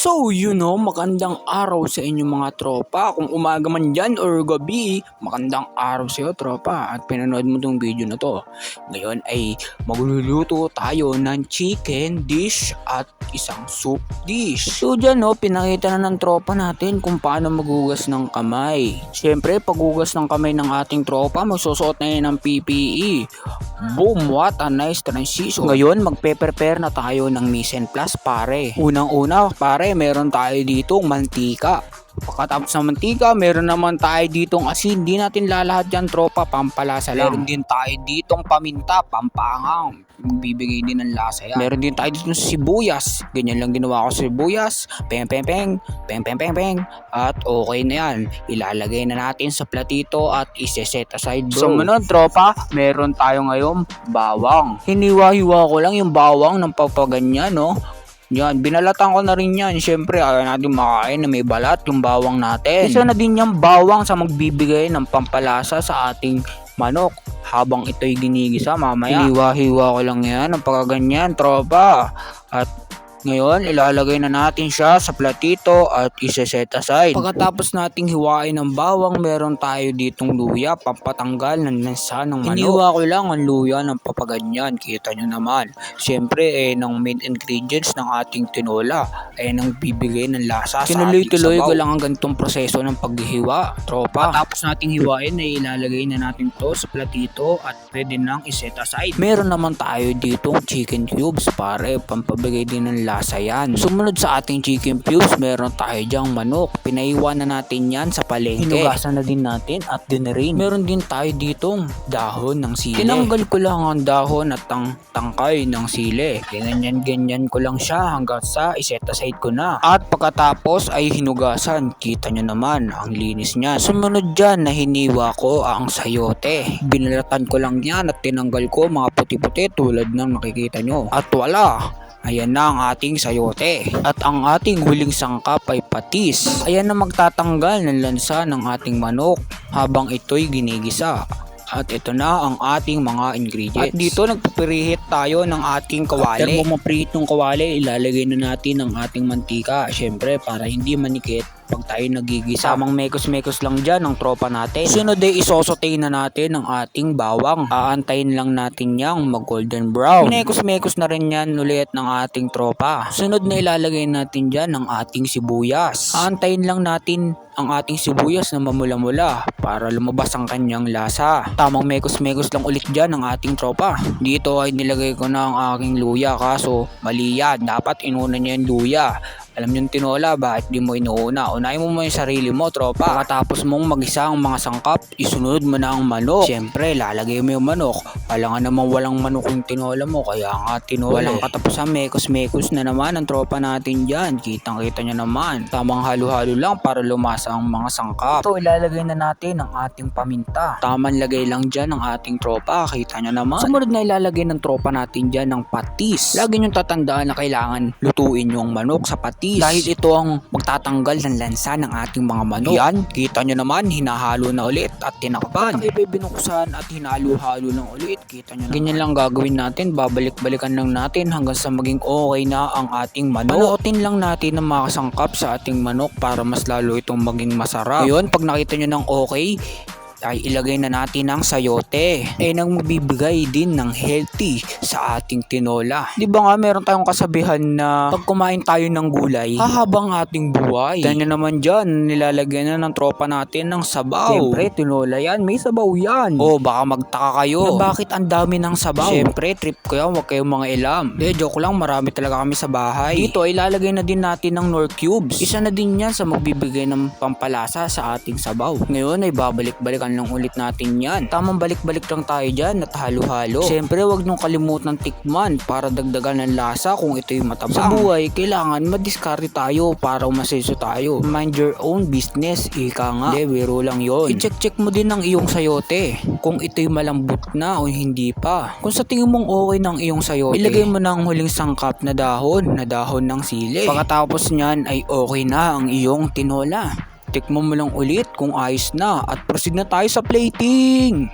So, magandang araw sa inyong mga tropa. Kung umaga man dyan or gabi, magandang araw sa iyo tropa at pinanood mo tong video na to. Ngayon ay magluluto tayo ng chicken dish at isang soup dish. So dyan pinakita na ng tropa natin kung paano maghugas ng kamay. Siyempre, paghugas ng kamay ng ating tropa, magsusuot na yan ng PPE. Boom! What a nice transition. Ngayon, magpe-prepare na tayo ng mise en place pare. Unang-una pare, meron tayo ditong mantika. Pagkatapos ng mantika, meron naman tayo ditong asin. Hindi natin lalahat yan tropa, pampalasa lang. Meron din tayo ditong paminta, pampangang. Bibigay din ng lasa yan. Meron din tayo ditong sibuyas. Ganyan lang ginawa ko sa sibuyas. Peng peng peng, peng peng peng peng. At okay na yan. Ilalagay na natin sa platito at iseset aside bro. Sumunod tropa, meron tayo ngayong bawang. Hiniwa-hiwa ko lang yung bawang ng papaganyan Yan, binalatan ko na rin yan. Siyempre, ayaw natin makain na may balat yung bawang natin. Isa na din yung bawang sa magbibigay ng pampalasa sa ating manok habang ito'y ginigisa mamaya. Hiniwa-hiwa ko lang yan ng pagkaganyan, tropa. At ngayon, ilalagay na natin siya sa platito at iseset aside. Pagkatapos nating hiwain ng bawang, meron tayo ditong luya, pampatanggal ng lansa ng manok. Hiniwa ko lang ang luya ng papaganyan, kita nyo naman. Siyempre, ng main ingredients ng ating tinola, nang bibigay ng lasa sa ating sabaw. Ko lang ang ganitong proseso ng paghihiwa, tropa. Pagkatapos nating hiwain, ay ilalagay na natin to sa platito at pwede nang iset aside. Meron naman tayo ditong chicken cubes, pare, pampabigay din ng lasa yan. Sumunod sa ating chicken cubes, meron tayo dyang manok. Pinaiwan na natin yan sa palengke. Hinugasan na din natin at dinerain. Meron din tayo ditong dahon ng sili. Tinanggal ko lang ang dahon at ang tangkay ng sili. Ganyan ko lang siya hanggang sa iset aside ko na. At pagkatapos ay hinugasan. Kita nyo naman ang linis niyan. Sumunod dyan na hiniwa ko ang sayote. Binalatan ko lang yan at tinanggal ko mga puti-puti tulad ng nakikita nyo. At wala! Ayan na ang ating sayote. At ang ating huling sangkap ay patis. Ayan na magtatanggal ng lansa ng ating manok habang ito'y ginigisa. At ito na ang ating mga ingredients. At dito nagpapirihit tayo ng ating kawali. After mapreheat ng kawali, ilalagay na natin ang ating mantika. Siyempre, para hindi manikit pag tayo nagigisa. Samang mekos-mekos lang dyan ng tropa natin. Sunod ay isosote na natin ang ating bawang. Aantayin lang natin yang mag golden brown. Mekos-mekos na rin yan ulit ng ating tropa. Sunod na ilalagay natin dyan ang ating sibuyas. Aantayin lang natin ang ating sibuyas na mamula-mula para lumabas ang kanyang lasa. Tamang mekos-mekos lang ulit dyan ng ating tropa. Dito ay nilagay ko na ang aking luya kaso mali yan. Dapat inuna niya yung luya. Alam nyo yung tinola, bakit di mo inuuna? Unahin mo yung sarili mo, tropa. Pagkatapos mong mag-isa ang mga sangkap, isunod mo na ang manok. Siyempre, lalagay mo yung manok. Wala nga naman walang manok yung tinola mo, kaya nga tinola. Walang katapusan, mekos-mekos na naman ang tropa natin dyan. Kitang-kita nyo naman. Tamang halo-halo lang para lumasa ang mga sangkap. Ito, ilalagay na natin ang ating paminta. Tamang lagay lang dyan ng ating tropa, kita nyo naman. Sumunod na ilalagay ng tropa natin dyan ng patis. Lagi nyo tatandaan na kailangan lutuin yung manok sa patis. Dahil ito ang magtatanggal ng lansa ng ating mga manok. Yan, kita nyo naman, hinahalo na ulit at tinakpan. At ibinuksan at hinalo-halo lang ulit, kita nyo naman. Ganyan lang gagawin natin, babalik-balikan lang natin hanggang sa maging okay na ang ating manok. Panuotin lang natin ang mga kasangkap sa ating manok para mas lalo itong maging masarap. Ngayon, pag nakita nyo ng okay, ay ilagay na natin ang sayote. Nang magbibigay din ng healthy sa ating tinola. Di ba nga meron tayong kasabihan na pag kumain tayo ng gulay, hahabang ating buhay. Ganyan naman dyan, nilalagyan na ng tropa natin ng sabaw. Siyempre, tinola yan, may sabaw yan. O baka magtaka kayo na bakit ang dami ng sabaw. Siyempre, trip ko yan, huwag kayong mga ilam. Joke lang, marami talaga kami sa bahay. Dito, ilalagay na din natin ng Knorr cubes. Isa na din yan sa magbibigay ng pampalasa sa ating sabaw. Ngayon ay babalik-balikan lang ulit natin yan. Tamang balik-balik lang tayo dyan at halo-halo. Siyempre, wag nung kalimutan tikman para dagdagan ng lasa kung ito'y matabang. Sa buhay, kailangan madiskarte tayo para umasenso tayo. Mind your own business, ika nga. Biro lang yon. I-check mo din ang iyong sayote kung ito'y malambot na o hindi pa. Kung sa tingin mong okay ng iyong sayote, ilagay mo na ang huling sangkap na dahon ng sili. Pagkatapos nyan ay okay na ang iyong tinola. Tikman mo lang ulit kung ayos na at proceed na tayo sa plating.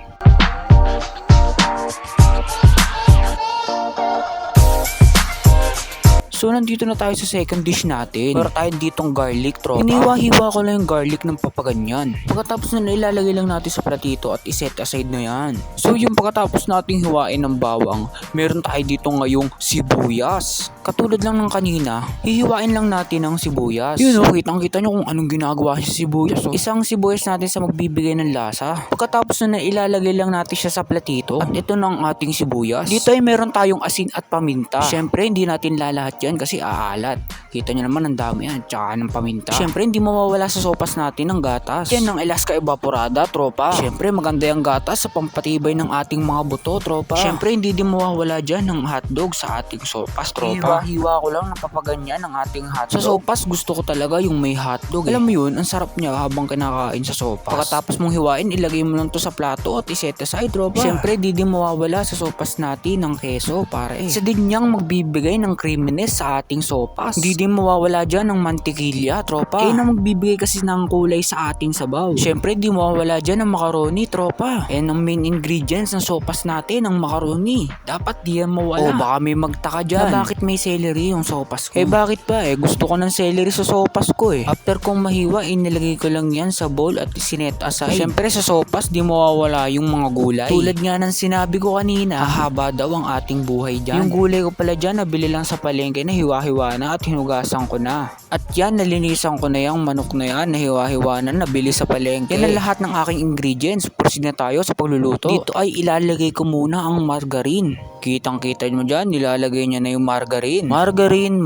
So nandito na tayo sa second dish natin. Meron tayo ditong garlic, tropa. Hiniwa-hiwa ko lang yung garlic ng papaganyan. Pagkatapos na ilalagay lang natin sa platito at iset aside na yan. So yung pagkatapos nating hiwain ng bawang, meron tayo dito ngayong sibuyas. Katulad lang ng kanina, hihiwain lang natin ang sibuyas. Yun o, kitang-kita nyo kung anong ginagawa sa sibuyas. So, isang sibuyas natin sa magbibigay ng lasa. Pagkatapos na ilalagay lang natin siya sa platito. At ito na ang ating sibuyas. Dito ay meron tayong asin at paminta. Siyempre, hindi natin lalahat yan kasi aalat. Kita nyo naman ang dami yan, tsaka ng paminta. Siyempre, hindi mawawala sa sopas natin ang gatas. Yan ang Alaska Evaporada, tropa. Siyempre, maganda yung gatas sa pampatibay ng ating mga buto, tropa. Siyempre, hindi din mawawala dyan ng hotdog sa ating sopas, tropa. Hiwa ko lang napapaganyan ang ating hotdog. Sa sopas, gusto ko talaga yung may hotdog. Alam mo yun, ang sarap niya habang kinakain sa sopas. Pagkatapos mong hiwain, ilagay mo lang to sa plato at iset aside, tropa. Siyempre, di din mawawala sa sopas natin ng keso, pare. Isa din niyang magbibigay ng creaminess sa ating sopas. Di din mawawala dyan ng mantikilya, tropa. Kaya na magbibigay kasi ng kulay sa ating sabaw. Siyempre, di mawawala dyan ng macaroni, tropa. And ang main ingredients ng sopas natin, ang macaroni. Dapat di yan mawala. O baka may magtaka dyan na bakit may celery yung sopas ko. Bakit ba gusto ko ng celery sa sopas ko After kong mahiwa, inilagay ko lang yan sa bowl at sinet aside. Siyempre sa sopas, di mawawala yung mga gulay. Tulad nga ng sinabi ko kanina, haba daw ang ating buhay dyan. Yung gulay ko pala dyan, nabili lang sa palengke na hiwa-hiwa na at hinugasan ko na. At yan, nalinisan ko na yung manok na yan, na hiwa-hiwa na nabili sa palengke. Yan ang lahat ng aking ingredients. Proceed na tayo sa pagluluto. Dito ay ilalagay ko muna ang margarine. Kitang-kita mo dyan, nilalagay niya na yung margarine. Margarine.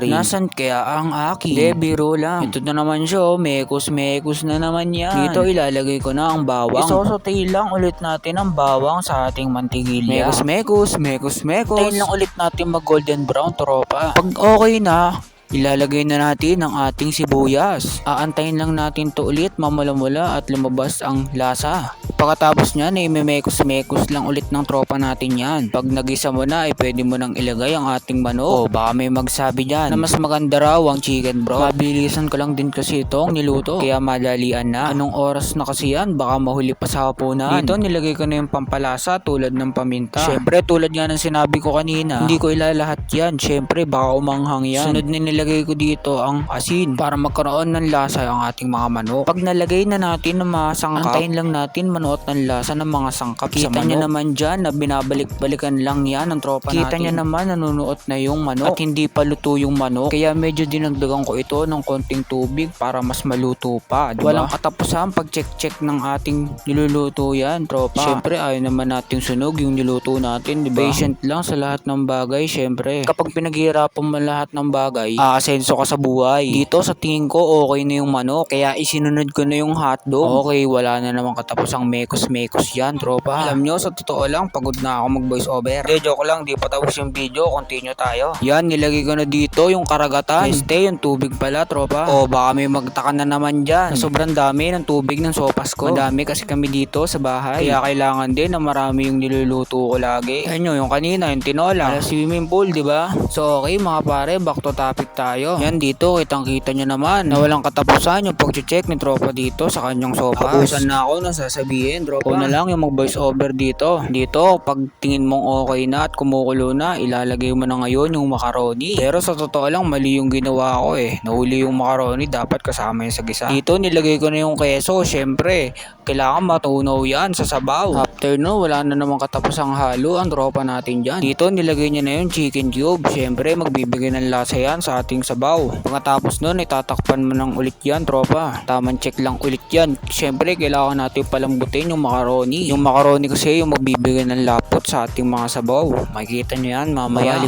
Nasaan kaya ang akin? Biro lang. Ito na naman siya, mekos na naman yan. Dito ilalagay ko na ang bawang. Isosote lang ulit natin ang bawang sa ating mantigilya. Mekos. Tayin lang ulit natin mag golden brown, tropa. Pag okay na, ilalagay na natin ang ating sibuyas. Aantayin lang natin to ulit mamula-mula at lumabas ang lasa. Pagkatapos niyan ay mekos lang ulit ng tropa natin yan. Pag nagisa mo na ay pwede mo nang ilagay ang ating manok. O baka may magsabi dyan na mas maganda raw ang chicken broth. Mabilisan ko lang din kasi itong niluto, kaya madalian na. Anong oras na kasi yan? Baka mahuli pa sa hapunan. Dito nilagay ko na yung pampalasa tulad ng paminta. Syempre tulad nga ng sinabi ko kanina, hindi ko ilalahat yan. Syempre baka umanghang yan. Sunod na nilagay ko dito ang asin para magkaroon ng lasa ang ating mga manok. Pag nalagay na natin ng mga sangkap, antayin lang natin manuot ng lasa ng mga sangkap sa manok. Kita niya naman dyan na binabalik-balikan lang yan ng tropa natin. Kita niya naman nanunuot na yung manok at hindi pa luto yung manok. Kaya medyo dinagdagan ko ito ng konting tubig para mas maluto pa. Diba? Walang katapusan pag check ng ating niluluto yan, tropa. Siyempre ayaw naman nating sunog yung niluto natin, diba? Patient lang sa lahat ng bagay, siyempre. Kapag pinaghihirapan mo lahat ng bagay, aasenso ka sa buhay. Dito sa tingin ko okay na yung manok, kaya isinunod ko na yung hotdog. Okay, wala na naman katapusang mekos yan, tropa. Alam nyo, sa totoo lang, pagod na ako mag voice over. Joke lang, di pa tapos yung video, continue tayo. Yan, nilagay ko na dito yung karagatan. Yung tubig pala, tropa. O baka may magtaka na naman dyan. Sobrang dami ng tubig ng sopas ko. Madami kasi kami dito sa bahay. Kaya kailangan din na marami yung niluluto ko lagi. Kaya nyo, yung kanina, yung tinola. Swimming pool, di ba? So okay mga pare, back to topic tayo. Yan dito, kitang-kita nyo naman na walang katapusan yung pag-check ni tropa dito sa kanyang sopas. Tapusan na ako na sasabihin, tropa. Ako na lang yung mag-voice over dito. Dito, pag tingin mong okay na at kumukulo na, ilalagay mo na ngayon yung macaroni. Pero sa totoo lang, mali yung ginawa ko Nahuli yung macaroni, dapat kasama yung sa gisa. Dito, nilagay ko na yung keso. Syempre, kailangan matunaw yan sa sabaw. After no, wala na namang katapusang halo ang tropa natin dyan. Dito, nilagay niya na yung chicken cube. Syempre, magbibigay ng lasa yan sa ating sabaw. Pagkatapos nun, itatakpan mo ng ulit yan, tropa. Tamang check lang ulit yan. Syempre, kailangan natin palambutin yung macaroni. Yung macaroni kasi yung magbibigay ng lapot sa ating mga sabaw. Makikita nyo yan mamaya.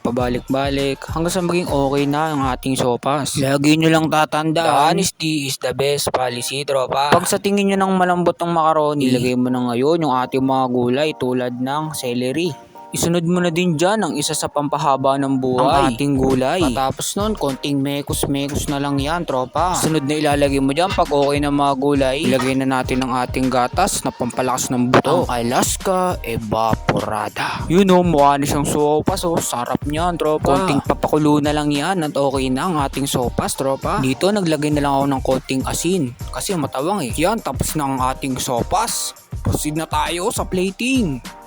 Pabalik-balik, hanggang sa maging okay na ang ating sopas. Lagi nyo lang tatandaan, honesty is the best policy, tropa. Pag sa tingin nyo ng malambot ng macaroni, ilagay mo na ngayon yung ating mga gulay tulad ng celery. Isunod mo na din dyan ang isa sa pampahaba ng buhay, ang ating gulay. Patapos nun, konting mekos na lang yan, tropa. Sunod na ilalagay mo dyan pag okay na mga gulay. Ilagay na natin ang ating gatas na pampalakas ng buto. Ang Alaska Evaporada. Mukha na siyang sopas. Sarap niyan, tropa. Konting papakulo na lang yan at okay na ang ating sopas, tropa. Dito, naglagay na lang ako ng konting asin kasi matawang Yan, tapos na ang ating sopas. Proceed na tayo sa plating.